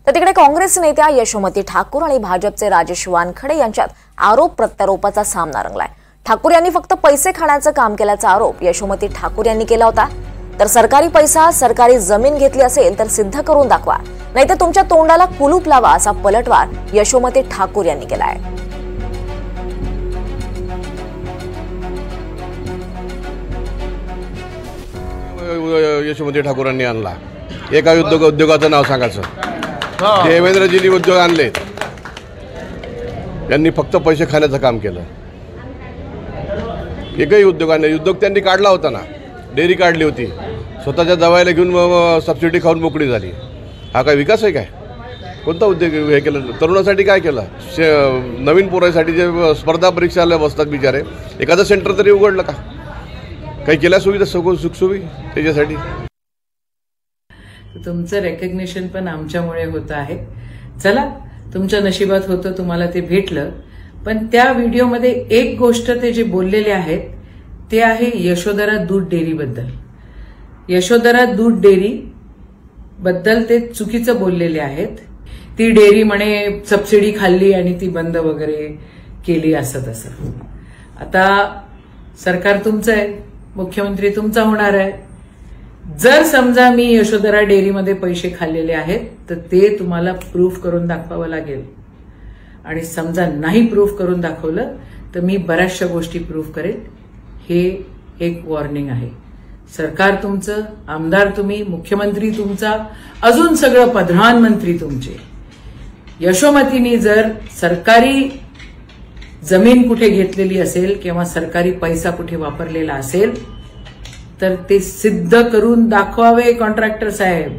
तर तिकडे काँग्रेस नेत्या यशोमती ठाकूर आणि भाजपचे राजेश वानखडे यांच्यात आरोप प्रत्यारोपाचा सामना रंगलाय। ठाकूर यांनी फक्त पैसे खाण्याचं काम केल्याचा आरोप यशोमती ठाकूर यांनी केला होता। तर सरकारी पैसा, सरकारी जमीन घेतली असेल तर सिद्ध करून दाखवा, नाहीतर तुमच्या तोंडाला कुलूप लावा, असा पलटवार यशोमती ठाकूर यांनी केलाय। यशोमती ठाकूरांनी आणला एका उद्योगाचं नाव सांगायचं, देवेंद्रजींनी उद्योग आणले, त्यांनी फक्त पैसे खाण्याचं काम केलं। एकही उद्योगाने उद्योग त्यांनी काढला होता ना, डेअरी काढली होती, स्वतःच्या दवाईला घेऊन सबसिडी खाऊन मोकळी झाली। हा काय विकास आहे? काय कोणता उद्योग हे केलं? तरुणासाठी काय केलं? नवीन पोरांसाठी जे स्पर्धा परीक्षाला बसतात बिचारे, एखादं सेंटर तरी उघडलं का? काही केल्या सुविधा सुखसुवी त्याच्यासाठी? तुमचं रेकग्निशन पण आमच्यामुळे होतं आहे। चला, तुमच्या नशिबात होतं, तुम्हाला ते भेटलं। पण त्या व्हिडिओमध्ये एक गोष्ट ते जे बोललेले आहेत ते आहे यशोधरा दूध डेअरी बद्दल। यशोधरा दूध डेअरी बद्दल ते चुकीचं बोललेले आहेत। ती डेअरी म्हणे सबसिडी खाल्ली आणि ती बंद वगैरे केली, असं तसं। आता सरकार तुमचं आहे, मुख्यमंत्री तुमचा होणार आहे। जर समजा मी यशोधरा डेअरीमध्ये पैसे खाल्लेले आहेत तर ते तुम्हाला प्रूफ करून दाखवावं लागेल, आणि समजा नाही प्रूफ करून दाखवलं तर मी बऱ्याचशा गोष्टी प्रूफ करेन। हे एक वॉर्निंग आहे। सरकार तुमचं, आमदार तुम्ही, मुख्यमंत्री तुमचा, अजून सगळं प्रधानमंत्री तुमचे। यशोमतीनी जर सरकारी जमीन कुठे घेतलेली असेल किंवा सरकारी पैसा कुठे वापरलेला असेल तर ते सिद्ध करून दाखवावे कॉन्ट्रॅक्टर साहेब।